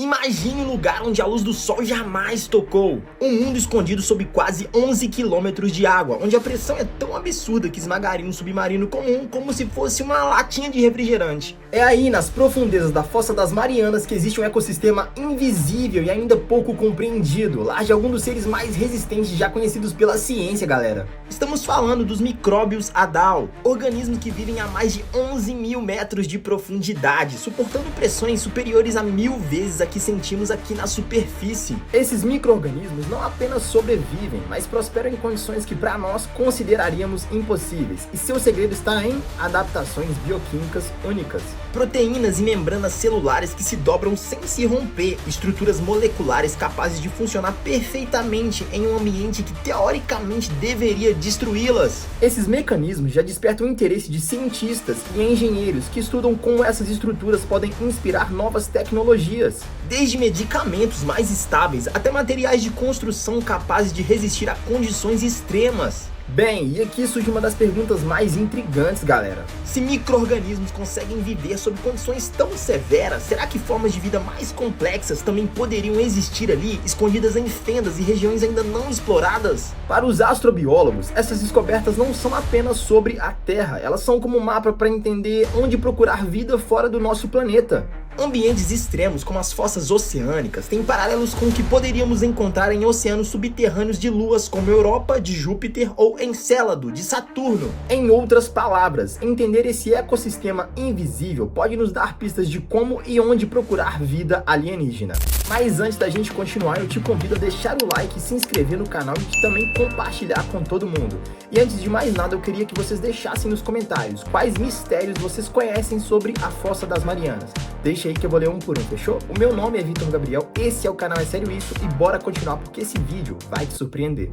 Imagine um lugar onde a luz do sol jamais tocou. Um mundo escondido sob quase 11 quilômetros de água, onde a pressão é tão absurda que esmagaria um submarino comum como se fosse uma latinha de refrigerante. É aí, nas profundezas da Fossa das Marianas, que existe um ecossistema invisível e ainda pouco compreendido, lar de alguns dos seres mais resistentes já conhecidos pela ciência, galera. Estamos falando dos micróbios Adal, organismos que vivem a mais de 11 mil metros de profundidade, suportando pressões superiores a 1000 vezes a que sentimos aqui na superfície. Esses micro-organismos não apenas sobrevivem, mas prosperam em condições que para nós consideraríamos impossíveis, e seu segredo está em adaptações bioquímicas únicas. Proteínas e membranas celulares que se dobram sem se romper, estruturas moleculares capazes de funcionar perfeitamente em um ambiente que teoricamente deveria destruí-las. Esses mecanismos já despertam o interesse de cientistas e engenheiros que estudam como essas estruturas podem inspirar novas tecnologias. Desde medicamentos mais estáveis até materiais de construção capazes de resistir a condições extremas. Bem, e aqui surge uma das perguntas mais intrigantes, galera. Se micro-organismos conseguem viver sob condições tão severas, será que formas de vida mais complexas também poderiam existir ali, escondidas em fendas e regiões ainda não exploradas? Para os astrobiólogos, essas descobertas não são apenas sobre a Terra, elas são como um mapa para entender onde procurar vida fora do nosso planeta. Ambientes extremos como as fossas oceânicas têm paralelos com o que poderíamos encontrar em oceanos subterrâneos de luas como Europa, de Júpiter ou Encélado, de Saturno. Em outras palavras, entender esse ecossistema invisível pode nos dar pistas de como e onde procurar vida alienígena. Mas antes da gente continuar, eu te convido a deixar o like, se inscrever no canal e também compartilhar com todo mundo. E antes de mais nada, eu queria que vocês deixassem nos comentários quais mistérios vocês conhecem sobre a Fossa das Marianas. Deixa aí que eu vou ler um por um, fechou? O meu nome é Vitor Gabriel, esse é o canal É Sério Isso e bora continuar porque esse vídeo vai te surpreender.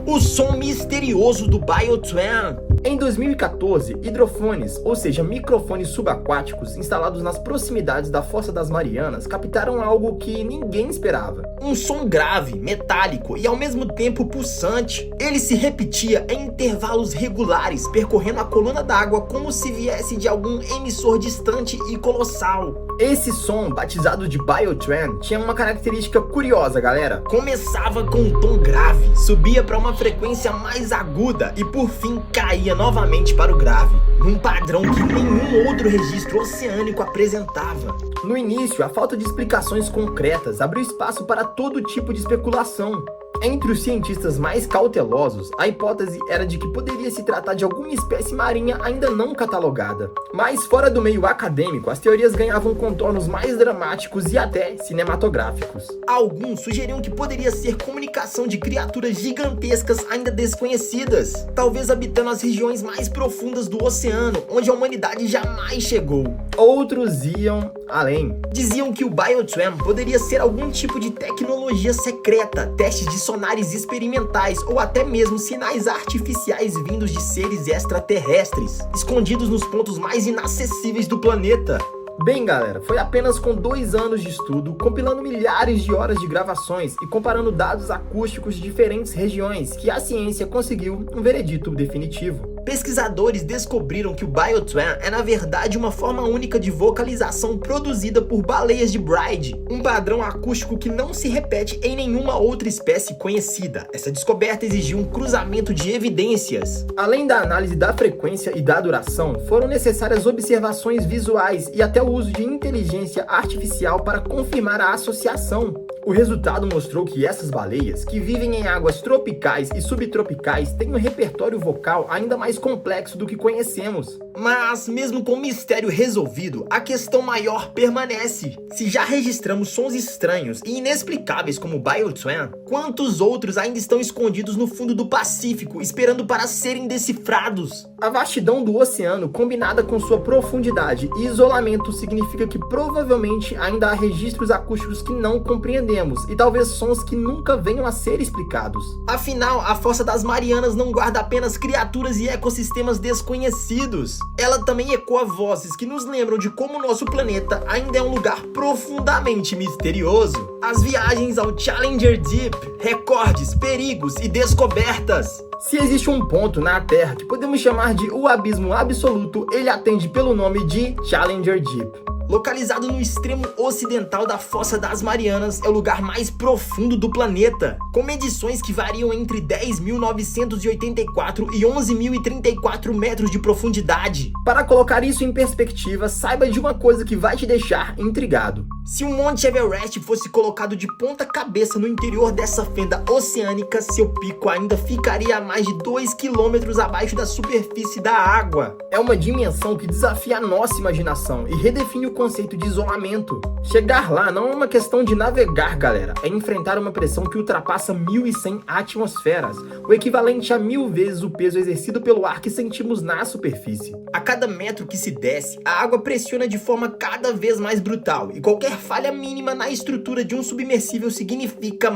O som misterioso do Biotwin. Em 2014, hidrofones, ou seja, microfones subaquáticos instalados nas proximidades da Fossa das Marianas, captaram algo que ninguém esperava. Um som grave, metálico e ao mesmo tempo pulsante. Ele se repetia em intervalos regulares, percorrendo a coluna d'água como se viesse de algum emissor distante e colossal. Esse som, batizado de Biotwin, tinha uma característica curiosa, galera. Começava com um tom grave, subia para uma frequência mais aguda e por fim caía novamente para o grave, num padrão que nenhum outro registro oceânico apresentava. No início, a falta de explicações concretas abriu espaço para todo tipo de especulação. Entre os cientistas mais cautelosos, a hipótese era de que poderia se tratar de alguma espécie marinha ainda não catalogada. Mas fora do meio acadêmico, as teorias ganhavam contornos mais dramáticos e até cinematográficos. Alguns sugeriam que poderia ser comunicação de criaturas gigantescas ainda desconhecidas, talvez habitando as regiões mais profundas do oceano, onde a humanidade jamais chegou. Outros iam além. Diziam que o Biotwin poderia ser algum tipo de tecnologia secreta, testes de sonares experimentais ou até mesmo sinais artificiais vindos de seres extraterrestres, escondidos nos pontos mais inacessíveis do planeta. Bem, galera, foi apenas com 2 anos de estudo, compilando milhares de horas de gravações e comparando dados acústicos de diferentes regiões que a ciência conseguiu um veredito definitivo. Pesquisadores descobriram que o Biotwin é na verdade uma forma única de vocalização produzida por baleias de Bride, um padrão acústico que não se repete em nenhuma outra espécie conhecida. Essa descoberta exigiu um cruzamento de evidências. Além da análise da frequência e da duração, foram necessárias observações visuais e até o uso de inteligência artificial para confirmar a associação. O resultado mostrou que essas baleias, que vivem em águas tropicais e subtropicais, têm um repertório vocal ainda mais complexo do que conhecemos. Mas, mesmo com o mistério resolvido, a questão maior permanece. Se já registramos sons estranhos e inexplicáveis como o Biotwin, quantos outros ainda estão escondidos no fundo do Pacífico, esperando para serem decifrados? A vastidão do oceano, combinada com sua profundidade e isolamento, significa que provavelmente ainda há registros acústicos que não compreendemos e talvez sons que nunca venham a ser explicados. Afinal, a Fossa das Marianas não guarda apenas criaturas e ecossistemas desconhecidos. Ela também ecoa vozes que nos lembram de como o nosso planeta ainda é um lugar profundamente misterioso. As viagens ao Challenger Deep, recordes, perigos e descobertas. Se existe um ponto na Terra que podemos chamar de o abismo absoluto, ele atende pelo nome de Challenger Deep. Localizado no extremo ocidental da Fossa das Marianas, é o lugar mais profundo do planeta, com medições que variam entre 10.984 e 11.034 metros de profundidade. Para colocar isso em perspectiva, saiba de uma coisa que vai te deixar intrigado. Se o Monte Everest fosse colocado de ponta cabeça no interior dessa fenda oceânica, seu pico ainda ficaria a mais de 2 quilômetros abaixo da superfície da água. É uma dimensão que desafia a nossa imaginação e redefine o conceito de isolamento. Chegar lá não é uma questão de navegar, galera, é enfrentar uma pressão que ultrapassa 1.100 atmosferas, o equivalente a 1000 vezes o peso exercido pelo ar que sentimos na superfície. A cada metro que se desce, a água pressiona de forma cada vez mais brutal, e qualquer falha mínima na estrutura de um submersível significa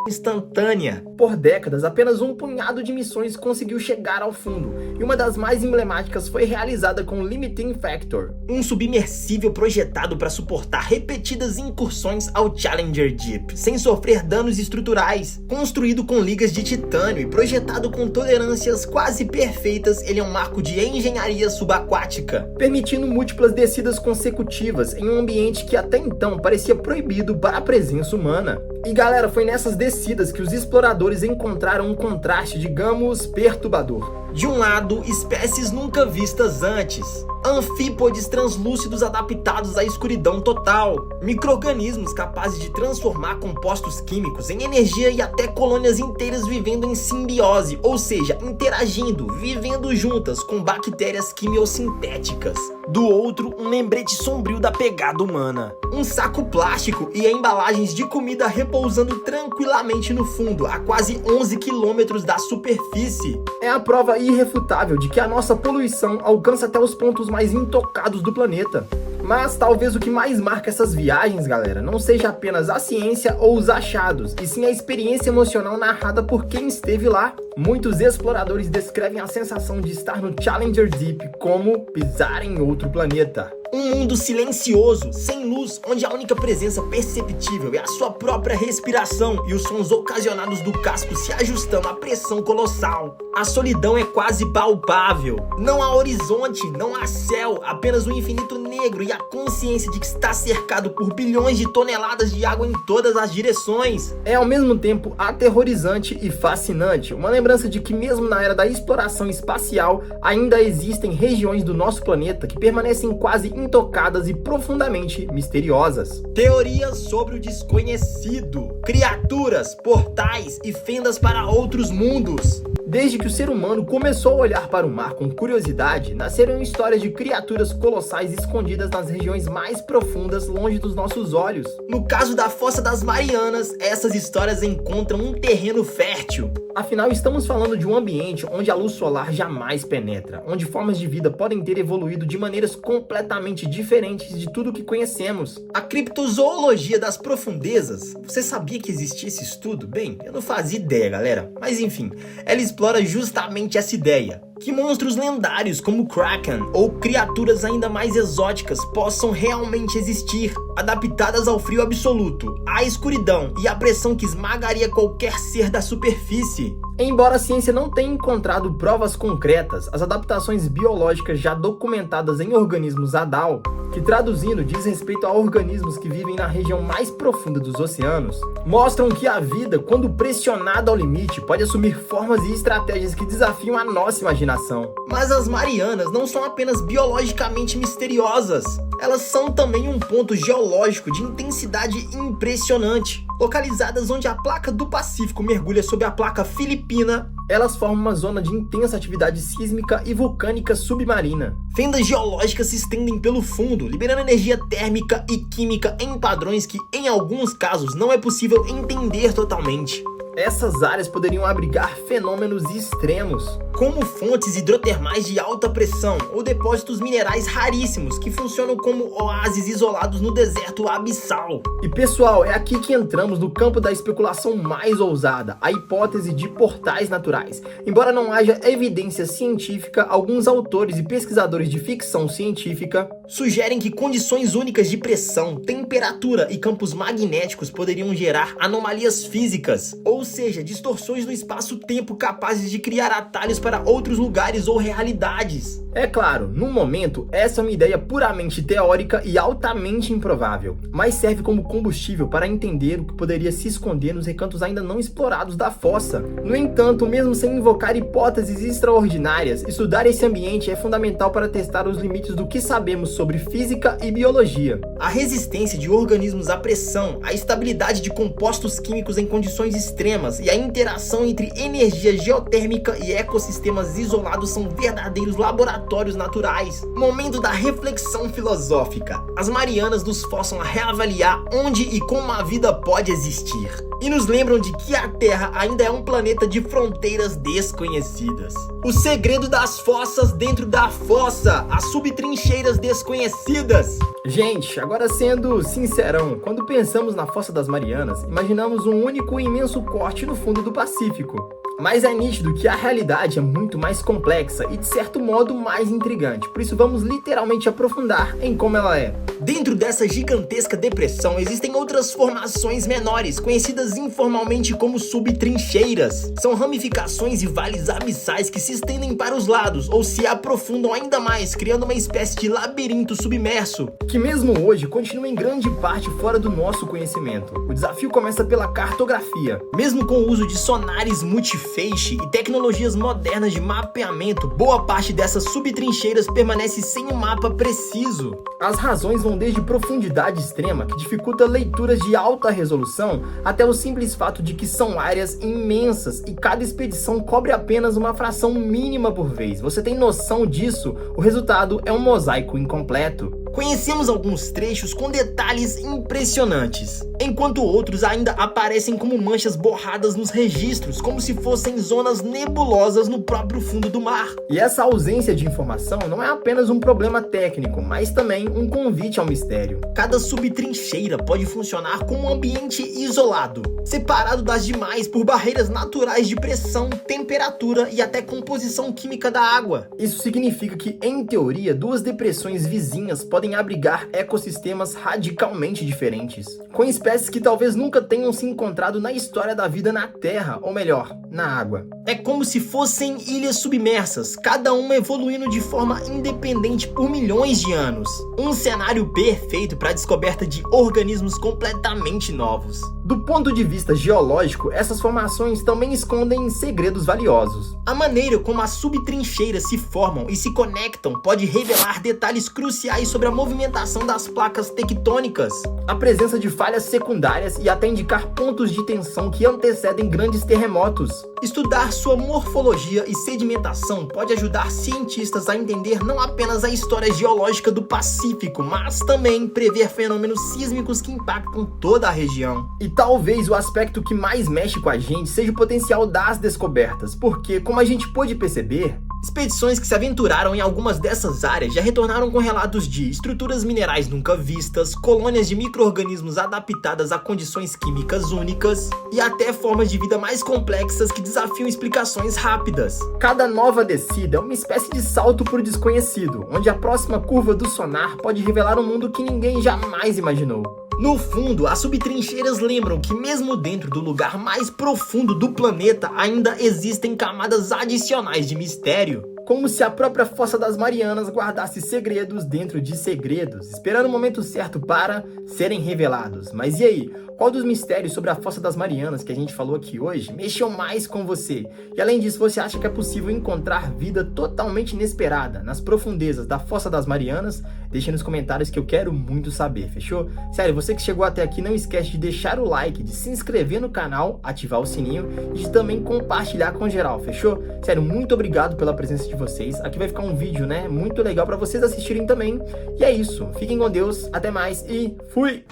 instantânea. Por décadas, apenas um punhado de missões conseguiu chegar ao fundo, e uma das mais emblemáticas foi realizada com o Limiting Factor, um submersível projetado para suportar repetidas incursões ao Challenger Deep, sem sofrer danos estruturais. Construído com ligas de titânio e projetado com tolerâncias quase perfeitas, ele é um marco de engenharia subaquática, permitindo múltiplas descidas consecutivas em um ambiente que até então parecia proibido para a presença humana. E galera, foi nessas descidas que os exploradores encontraram um contraste, digamos, perturbador. De um lado, espécies nunca vistas antes, anfípodes translúcidos adaptados à escuridão total, micro-organismos capazes de transformar compostos químicos em energia e até colônias inteiras vivendo em simbiose, ou seja, interagindo, vivendo juntas com bactérias quimiosintéticas. Do outro, um lembrete sombrio da pegada humana, um saco plástico e embalagens de comida repousando tranquilamente no fundo, a quase 11 quilômetros da superfície. É a prova irrefutável de que a nossa poluição alcança até os pontos mais intocados do planeta. Mas talvez o que mais marca essas viagens, galera, não seja apenas a ciência ou os achados, e sim a experiência emocional narrada por quem esteve lá. Muitos exploradores descrevem a sensação de estar no Challenger Deep como pisar em outro planeta. Um mundo silencioso, sem luz, onde a única presença perceptível é a sua própria respiração e os sons ocasionados do casco se ajustando à pressão colossal. A solidão é quase palpável. Não há horizonte, não há céu, apenas um infinito negro e a consciência de que está cercado por bilhões de toneladas de água em todas as direções. É ao mesmo tempo aterrorizante e fascinante, uma lembrança de que mesmo na era da exploração espacial, ainda existem regiões do nosso planeta que permanecem quase intocadas e profundamente misteriosas. Teorias sobre o desconhecido, criaturas, portais e fendas para outros mundos. Desde que o ser humano começou a olhar para o mar com curiosidade, nasceram histórias de criaturas colossais escondidas nas regiões mais profundas, longe dos nossos olhos. No caso da Fossa das Marianas, essas histórias encontram um terreno fértil. Afinal, estamos falando de um ambiente onde a luz solar jamais penetra, onde formas de vida podem ter evoluído de maneiras completamente diferentes de tudo que conhecemos. A criptozoologia das profundezas, você sabia que existia esse estudo? Bem, eu não fazia ideia, galera, mas enfim, ela explora justamente essa ideia, que monstros lendários como Kraken ou criaturas ainda mais exóticas possam realmente existir, adaptadas ao frio absoluto, à escuridão e à pressão que esmagaria qualquer ser da superfície. Embora a ciência não tenha encontrado provas concretas, as adaptações biológicas já documentadas em organismos ADAL, que traduzindo diz respeito a organismos que vivem na região mais profunda dos oceanos, mostram que a vida, quando pressionada ao limite, pode assumir formas e estratégias que desafiam a nossa imaginação. Mas as Marianas não são apenas biologicamente misteriosas, elas são também um ponto geológico de intensidade impressionante. Localizadas onde a placa do Pacífico mergulha sob a placa filipina, elas formam uma zona de intensa atividade sísmica e vulcânica submarina. Fendas geológicas se estendem pelo fundo, liberando energia térmica e química em padrões que, em alguns casos, não é possível entender totalmente. Essas áreas poderiam abrigar fenômenos extremos, como fontes hidrotermais de alta pressão ou depósitos minerais raríssimos que funcionam como oásis isolados no deserto abissal. E pessoal, é aqui que entramos no campo da especulação mais ousada, a hipótese de portais naturais. Embora não haja evidência científica, alguns autores e pesquisadores de ficção científica sugerem que condições únicas de pressão, temperatura e campos magnéticos poderiam gerar anomalias físicas, ou seja, distorções no espaço-tempo capazes de criar atalhos para outros lugares ou realidades. É claro, no momento, essa é uma ideia puramente teórica e altamente improvável, mas serve como combustível para entender o que poderia se esconder nos recantos ainda não explorados da fossa. No entanto, mesmo sem invocar hipóteses extraordinárias, estudar esse ambiente é fundamental para testar os limites do que sabemos sobre física e biologia. A resistência de organismos à pressão, a estabilidade de compostos químicos em condições extremas e a interação entre energia geotérmica e ecossistemas isolados são verdadeiros laboratórios naturais. Momento da reflexão filosófica. As Marianas nos forçam a reavaliar onde e como a vida pode existir. E nos lembram de que a Terra ainda é um planeta de fronteiras desconhecidas. O segredo das fossas dentro da fossa, as subtrincheiras desconhecidas. Gente, agora sendo sincerão, quando pensamos na Fossa das Marianas, imaginamos um único e imenso corte no fundo do Pacífico. Mas é nítido que a realidade é muito mais complexa e de certo modo mais intrigante, por isso vamos literalmente aprofundar em como ela é. Dentro dessa gigantesca depressão existem outras formações menores, conhecidas informalmente como subtrincheiras. São ramificações e vales abissais que se estendem para os lados ou se aprofundam ainda mais, criando uma espécie de labirinto submerso, que mesmo hoje continua em grande parte fora do nosso conhecimento. O desafio começa pela cartografia. Mesmo com o uso de sonares multifeixe e tecnologias modernas de mapeamento, boa parte dessas subtrincheiras permanece sem um mapa preciso. As razões vão desde profundidade extrema, que dificulta leituras de alta resolução, até o simples fato de que são áreas imensas e cada expedição cobre apenas uma fração mínima por vez. Você tem noção disso? O resultado é um mosaico incompleto. Conhecemos alguns trechos com detalhes impressionantes, enquanto outros ainda aparecem como manchas borradas nos registros, como se fossem zonas nebulosas no próprio fundo do mar. E essa ausência de informação não é apenas um problema técnico, mas também um convite ao mistério. Cada subtrincheira pode funcionar como um ambiente isolado, separado das demais por barreiras naturais de pressão, temperatura e até composição química da água. Isso significa que, em teoria, duas depressões vizinhas podem abrigar ecossistemas radicalmente diferentes, com espécies que talvez nunca tenham se encontrado na história da vida na Terra, ou melhor, na água. É como se fossem ilhas submersas, cada uma evoluindo de forma independente por milhões de anos. Um cenário perfeito para a descoberta de organismos completamente novos. Do ponto de vista geológico, essas formações também escondem segredos valiosos. A maneira como as subtrincheiras se formam e se conectam pode revelar detalhes cruciais sobre a movimentação das placas tectônicas, a presença de falhas secundárias e até indicar pontos de tensão que antecedem grandes terremotos. Estudar sua morfologia e sedimentação pode ajudar cientistas a entender não apenas a história geológica do Pacífico, mas também prever fenômenos sísmicos que impactam toda a região. E talvez o aspecto que mais mexe com a gente seja o potencial das descobertas, porque, como a gente pôde perceber, expedições que se aventuraram em algumas dessas áreas já retornaram com relatos de estruturas minerais nunca vistas, colônias de micro-organismos adaptadas a condições químicas únicas e até formas de vida mais complexas que desafiam explicações rápidas. Cada nova descida é uma espécie de salto para o desconhecido, onde a próxima curva do sonar pode revelar um mundo que ninguém jamais imaginou. No fundo, as subtrincheiras lembram que mesmo dentro do lugar mais profundo do planeta ainda existem camadas adicionais de mistério. Como se a própria Fossa das Marianas guardasse segredos dentro de segredos, esperando o momento certo para serem revelados. Mas e aí? Qual dos mistérios sobre a Fossa das Marianas que a gente falou aqui hoje mexeu mais com você? E além disso, você acha que é possível encontrar vida totalmente inesperada nas profundezas da Fossa das Marianas? Deixa nos comentários que eu quero muito saber, fechou? Sério, você que chegou até aqui, não esquece de deixar o like, de se inscrever no canal, ativar o sininho e de também compartilhar com geral, fechou? Sério, muito obrigado pela presença de vocês. Aqui vai ficar um vídeo, né, muito legal para vocês assistirem também. E é isso, fiquem com Deus, até mais e fui!